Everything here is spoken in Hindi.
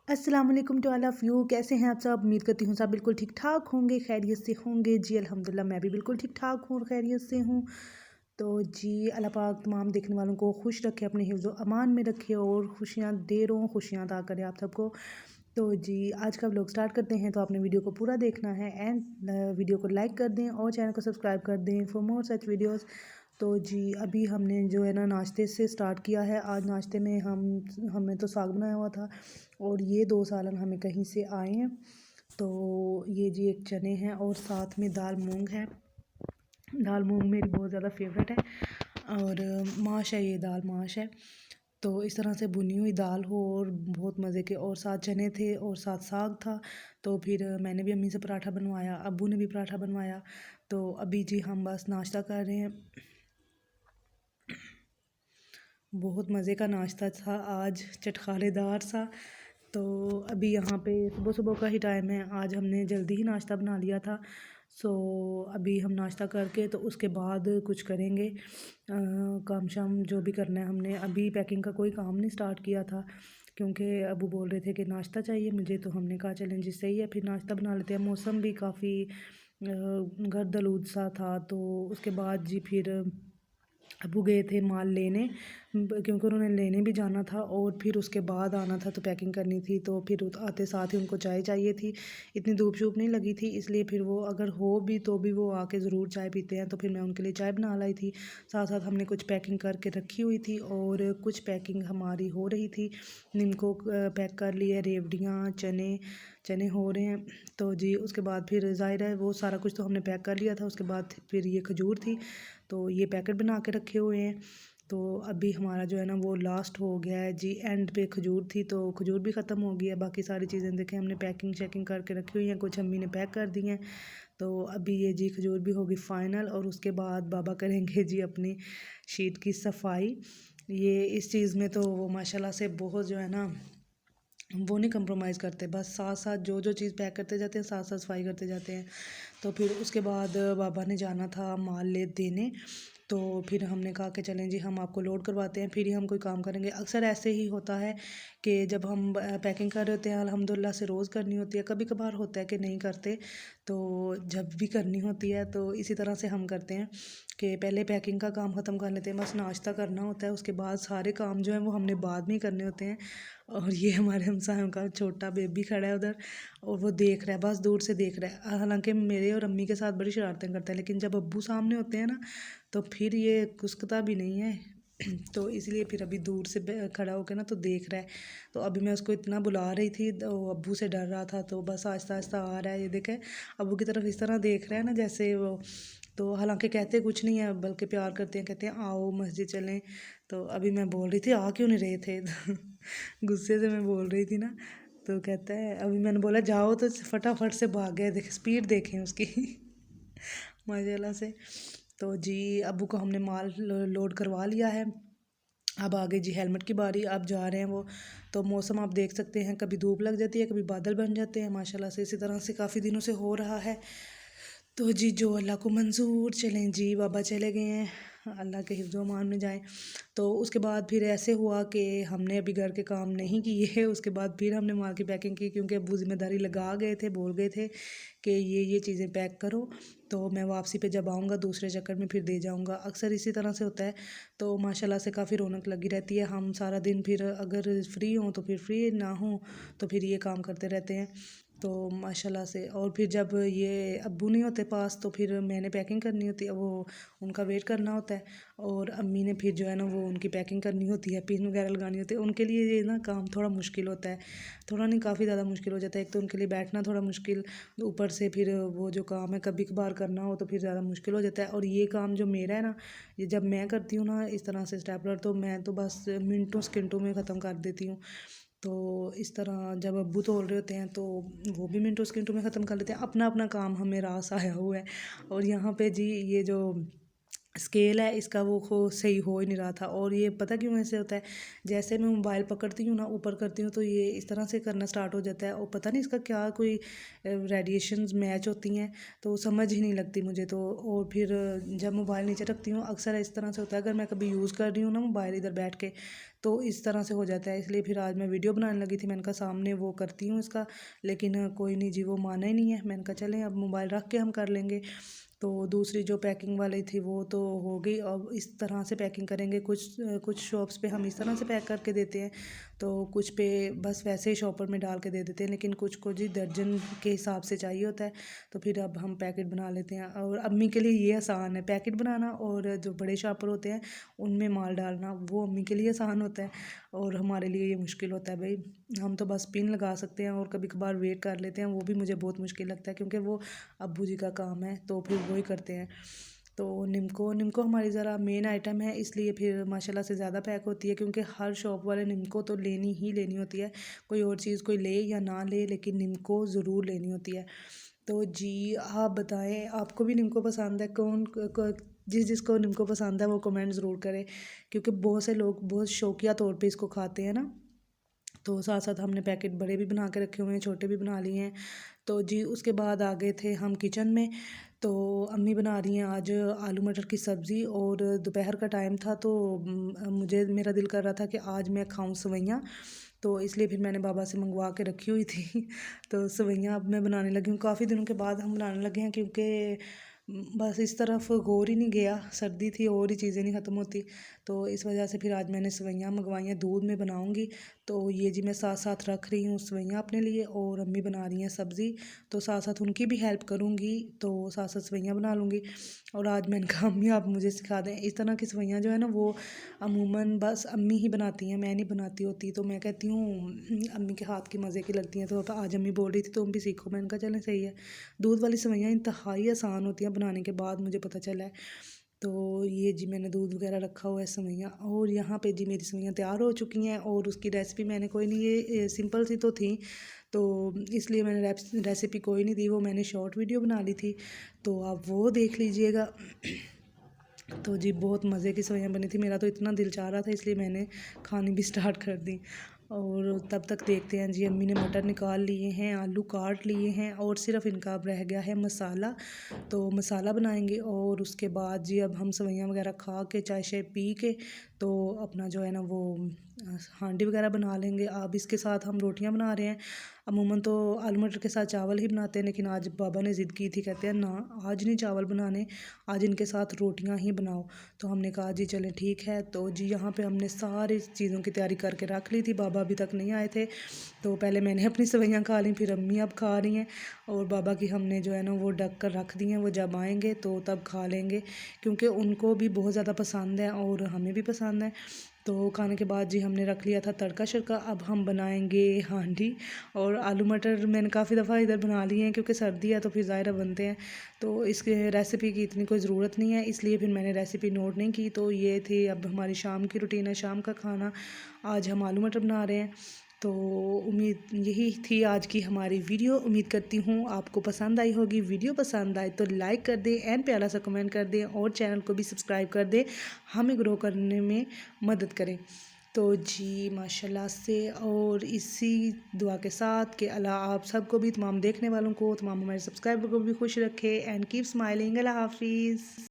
अस्सलाम वालेकुम टू ऑल ऑफ़ यू। कैसे हैं आप सब? उम्मीद करती हूँ सब बिल्कुल ठीक ठाक होंगे, खैरियत से होंगे। जी अल्हम्दुलिल्लाह मैं भी बिल्कुल ठीक ठाक हूँ और खैरियत से हूँ। तो जी अल्लाह पाक तमाम देखने वालों को खुश रखे, अपने हिफ्ज़ व अमान में रखे और खुशियाँ दे रहो, खुशियाँ अता करे आप सबको। तो जी आज का व्लॉग स्टार्ट करते हैं। तो आपने वीडियो को पूरा देखना है एंड वीडियो को लाइक कर दें और चैनल को सब्सक्राइब कर दें फॉर मोर सच वीडियोज़। तो जी अभी हमने जो है ना नाश्ते से स्टार्ट किया है। आज नाश्ते में हमने तो साग बनाया हुआ था और ये 2 सालन हमें कहीं से आए हैं। तो ये जी एक चने हैं और साथ में दाल मूंग है। दाल मूंग मेरी बहुत ज़्यादा फेवरेट है और माश है, ये दाल माश है। तो इस तरह से भुनी हुई दाल हो और बहुत मज़े के, और साथ चने थे और साथ साग था। तो फिर मैंने भी अम्मी से पराठा बनवाया, अब्बू ने भी पराठा बनवाया। तो अभी जी हम बस नाश्ता कर रहे हैं। बहुत मज़े का नाश्ता था आज, चटखारेदार सा। तो अभी यहाँ पे सुबह सुबह का ही टाइम है, आज हमने जल्दी ही नाश्ता बना लिया था। सो अभी हम नाश्ता करके तो उसके बाद कुछ करेंगे, काम शाम जो भी करना है। हमने अभी पैकिंग का कोई काम नहीं स्टार्ट किया था क्योंकि अबू बोल रहे थे कि नाश्ता चाहिए मुझे, तो हमने कहा चलें जी सही है फिर नाश्ता बना लेते हैं। मौसम भी काफ़ी गर्द-आलूद सा था। तो उसके बाद जी फिर अबू गए थे माल लेने, क्योंकि उन्होंने लेने भी जाना था और फिर उसके बाद आना था तो पैकिंग करनी थी। तो फिर आते साथ ही उनको चाय चाहिए थी, इतनी धूप शूप नहीं लगी थी, इसलिए फिर वो अगर हो भी तो भी वो आके ज़रूर चाय पीते हैं। तो फिर मैं उनके लिए चाय बना लाई थी। साथ साथ हमने कुछ पैकिंग करके रखी हुई थी और कुछ पैकिंग हमारी हो रही थी। निम्को पैक कर लिए, रेवड़ियाँ, चने चने हो रहे हैं। तो जी उसके बाद फिर ज़ाहिर है वो सारा कुछ तो हमने पैक कर लिया था। उसके बाद फिर ये खजूर थी, तो ये पैकेट बना के रखे हुए हैं। तो अभी हमारा जो है ना वो लास्ट हो गया है जी, एंड पे खजूर थी तो खजूर भी ख़त्म हो गई है। बाकी सारी चीज़ें देखें हमने पैकिंग शैकिंग करके रखी हुई हैं, कुछ अम्मी ने पैक कर दी हैं। तो अभी ये जी खजूर भी होगी फ़ाइनल और उसके बाद बाबा करेंगे जी अपनी शीट की सफाई। ये इस चीज़ में तो वो माशाल्लाह से बहुत जो है ना वो नहीं कंप्रोमाइज़ करते, बस साथ साथ जो जो चीज़ पैक करते जाते हैं साथ साथ सफाई करते जाते हैं। तो फिर उसके बाद बाबा ने जाना था माल ले देने। तो फिर हमने कहा कि चलें जी हम आपको लोड करवाते हैं फिर ही हम कोई काम करेंगे। अक्सर ऐसे ही होता है कि जब हम पैकिंग कर रहे होते हैं अल्हम्दुलिल्लाह से रोज़ करनी होती है, कभी कभार होता है कि नहीं करते। तो जब भी करनी होती है तो इसी तरह से हम करते हैं कि पहले पैकिंग का काम ख़त्म कर लेते हैं, बस नाश्ता करना होता है, उसके बाद सारे काम जो हैं वो हमने बाद में ही करने होते हैं। और ये हमारे हमसायों का छोटा बेबी खड़ा है उधर और वो देख रहा है, बस दूर से देख रहा है। हालांकि मेरे और अम्मी के साथ बड़ी शरारतें करता है, लेकिन जब अब्बू सामने होते हैं ना तो फिर ये कुसकता भी नहीं है। तो इसलिए फिर अभी दूर से खड़ा होकर ना तो देख रहा है। तो अभी मैं उसको इतना बुला रही थी तो अब्बू से डर रहा था, तो बस आहिस्ता आहिस्ता आ रहा है। ये देखे अब्बू की तरफ इस तरह देख रहा है ना जैसे वो, तो हालांकि कहते कुछ नहीं है बल्कि प्यार करते हैं, कहते हैं आओ मस्जिद चलें। तो अभी मैं बोल रही थी आ क्यों नहीं रहे थे तो गुस्से से मैं बोल रही थी ना। तो कहता है, अभी मैंने बोला जाओ तो फटाफट से भाग गया, देख स्पीड देखें उसकी माशाल्लाह से। तो जी अब्बू को हमने माल लोड करवा लिया है। अब आगे जी हेलमेट की बारी, अब जा रहे हैं वो। तो मौसम आप देख सकते हैं, कभी धूप लग जाती है कभी बादल बन जाते हैं माशाल्लाह से, इसी तरह से काफ़ी दिनों से हो रहा है। तो जी जो अल्लाह को मंज़ूर, चलें जी बाबा चले गए हैं, अल्लाह के हिफ्ज़ अमान में जाएं। तो उसके बाद फिर ऐसे हुआ कि हमने अभी घर के काम नहीं किए उसके बाद फिर हमने माल की पैकिंग की, क्योंकि अब्बू ज़िम्मेदारी लगा गए थे, बोल गए थे कि ये चीज़ें पैक करो, तो मैं वापसी पे जब आऊँगा दूसरे चक्कर में फिर दे जाऊँगा। अक्सर इसी तरह से होता है। तो माशाल्लाह से काफ़ी रौनक लगी रहती है। हम सारा दिन फिर अगर फ्री हों तो फिर फ्री, ना हों तो फिर ये काम करते रहते हैं। तो माशाल्लाह से, और फिर जब ये अब्बू नहीं होते पास तो फिर मैंने पैकिंग करनी होती है, वो उनका वेट करना होता है। और अम्मी ने फिर जो है ना वो उनकी पैकिंग करनी होती है, पिन वगैरह लगानी होती है। उनके लिए ये ना काम थोड़ा मुश्किल होता है, थोड़ा नहीं काफ़ी ज़्यादा मुश्किल हो जाता है। एक तो उनके लिए बैठना थोड़ा मुश्किल, ऊपर से फिर वो जो काम है कभी कभार करना हो तो फिर ज़्यादा मुश्किल हो जाता है। और ये काम जो मेरा है ना, ये जब मैं करती हूँ ना इस तरह से स्टेपलर, तो मैं तो बस मिनटों सेकंडों में ख़त्म कर देती हूँ। तो इस तरह जब अब्बू तोल रहे होते हैं तो वो भी मिनटों सेकंडों में ख़त्म कर लेते हैं, अपना अपना काम हमें रास आया हुआ है। और यहाँ पे जी ये जो स्केल है इसका वो सही हो ही नहीं रहा था। और ये पता क्यों ऐसे होता है, जैसे मैं मोबाइल पकड़ती हूँ ना ऊपर करती हूँ तो ये इस तरह से करना स्टार्ट हो जाता है, और पता नहीं इसका क्या कोई रेडिएशंस मैच होती हैं, तो समझ ही नहीं लगती मुझे तो। और फिर जब मोबाइल नीचे रखती हूँ अक्सर इस तरह से होता है, अगर मैं कभी यूज़ कर रही हूँ ना मोबाइल इधर बैठ के, तो इस तरह से हो जाता है। इसलिए फिर आज मैं वीडियो बनाने लगी थी, मैंने कहा सामने वो करती हूँ इसका, लेकिन कोई नहीं जी, वो माना ही नहीं है। मैंने कहा चलें अब मोबाइल रख के हम कर लेंगे। तो दूसरी जो पैकिंग वाली थी वो तो हो गई। अब इस तरह से पैकिंग करेंगे, कुछ शॉप्स पे हम इस तरह से पैक करके देते हैं, तो कुछ पे बस वैसे ही शॉपर में डाल के दे देते हैं, लेकिन कुछ को जी दर्जन के हिसाब से चाहिए होता है। तो फिर अब हम पैकेट बना लेते हैं। और अम्मी के लिए ये आसान है पैकेट बनाना, और जो बड़े शॉपर होते हैं उनमें माल डालना वो अम्मी के लिए आसान होता है, और हमारे लिए ये मुश्किल होता है भाई। हम तो बस पिन लगा सकते हैं और कभी कभार वेट कर लेते हैं, वो भी मुझे बहुत मुश्किल लगता है क्योंकि वो अब्बू जी का काम है, तो फिर वही करते हैं। तो निम्को हमारी ज़रा मेन आइटम है, इसलिए फिर माशाल्लाह से ज़्यादा पैक होती है, क्योंकि हर शॉप वाले निम्को तो लेनी ही लेनी होती है। कोई और चीज़ कोई ले या ना ले, लेकिन निम्को ज़रूर लेनी होती है। तो जी आप बताएं, आपको भी निम्को पसंद है? जिसको निम्को पसंद है वो कमेंट ज़रूर करें, क्योंकि बहुत से लोग बहुत शौकिया तौर पे इसको खाते हैं ना। तो साथ साथ हमने पैकेट बड़े भी बना के रखे हुए हैं, छोटे भी बना लिए हैं। तो जी उसके बाद आ गए थे हम किचन में। तो अम्मी बना रही हैं आज आलू मटर की सब्ज़ी, और दोपहर का टाइम था, तो मुझे मेरा दिल कर रहा था कि आज मैं खाऊं सेवइयाँ। तो इसलिए फिर मैंने बाबा से मंगवा के रखी हुई थी तो सेवइयाँ अब मैं बनाने लगी हूँ। काफ़ी दिनों के बाद हम बनाने लगे हैं, क्योंकि बस इस तरफ गौर ही नहीं गया, सर्दी थी और ही चीज़ें नहीं ख़त्म होती। तो इस वजह से फिर आज मैंने सेवइयाँ मंगवाई हैं, दूध में बनाऊँगी। तो ये जी मैं साथ साथ रख रही हूँ सेवइयाँ अपने लिए, और अम्मी बना रही हैं सब्ज़ी, तो साथ साथ उनकी भी हेल्प करूँगी, तो साथ साथ सेवइयाँ बना लूँगी। और आज मैंने कहा अम्मी आप मुझे सिखा दें। इस तरह की सेवइयाँ जो है ना वो अमूमन बस अम्मी ही बनाती हैं, मैं नहीं बनाती होती। तो मैं कहती हूँ अम्मी के हाथ की मज़े की लगती हैं, तो आज अम्मी बोल रही थी तुम भी सीखो। मैंने कहा चलें सही है। दूध वाली सेवइयाँ इंतहाई आसान होती हैं बनाने के बाद मुझे पता चला है। तो ये जी मैंने दूध वगैरह रखा हुआ है सेवइयाँ, और यहाँ पे जी मेरी सेवइयाँ तैयार हो चुकी हैं। और उसकी रेसिपी मैंने कोई नहीं, ये सिंपल सी तो थी, तो इसलिए मैंने रेसिपी कोई नहीं दी, वो मैंने शॉर्ट वीडियो बना ली थी, तो आप वो देख लीजिएगा। तो जी बहुत मज़े की सेवइयाँ बनी थी, मेरा तो इतना दिल चाह रहा था, इसलिए मैंने खानी भी स्टार्ट कर दी। और तब तक देखते हैं जी अम्मी ने मटर निकाल लिए हैं, आलू काट लिए हैं, और सिर्फ इनका अब रह गया है मसाला। तो मसाला बनाएंगे, और उसके बाद जी अब हम सेवइयाँ वगैरह खा के चाय शाय पी के, तो अपना जो है ना वो हांडी वगैरह बना लेंगे। अब इसके साथ हम रोटियां बना रहे हैं। अमूमन तो आलू मटर के साथ चावल ही बनाते हैं, लेकिन आज बाबा ने ज़िद की थी, कहते हैं ना आज नहीं चावल बनाने, आज इनके साथ रोटियां ही बनाओ। तो हमने कहा जी चलें ठीक है। तो जी यहाँ पे हमने सारी चीज़ों की तैयारी करके रख ली थी, बाबा अभी तक नहीं आए थे, तो पहले मैंने अपनी सेवइयाँ खा ली, फिर अम्मी अब खा रही हैं, और बाबा की हमने जो है ना वो ढक कर रख दी हैं, वो जब आएंगे तो तब खा लेंगे, क्योंकि उनको भी बहुत ज़्यादा पसंद है और हमें भी पसंद है। तो खाने के बाद जी हमने रख लिया था तड़का शड़का। अब हम बनाएंगे हांडी, और आलू मटर मैंने काफ़ी दफ़ा इधर बना लिए हैं, क्योंकि सर्दी है तो फिर ज़ाहिर बनते हैं, तो इसके रेसिपी की इतनी कोई ज़रूरत नहीं है, इसलिए फिर मैंने रेसिपी नोट नहीं की। तो ये थी अब हमारी शाम की रूटीन है, शाम का खाना। आज हम आलू मटर बना रहे हैं। तो उम्मीद यही थी आज की हमारी वीडियो। उम्मीद करती हूँ आपको पसंद आई होगी। वीडियो पसंद आए तो लाइक कर दें एंड प्यारा सा कमेंट कर दें, और चैनल को भी सब्सक्राइब कर दें, हमें ग्रो करने में मदद करें। तो जी माशाल्लाह से, और इसी दुआ के साथ कि अल्लाह आप सबको भी, तमाम देखने वालों को, तमाम हमारे सब्सक्राइबर को भी खुश रखे, एंड कीप स्माइलिंग। अल्लाह हाफिज़।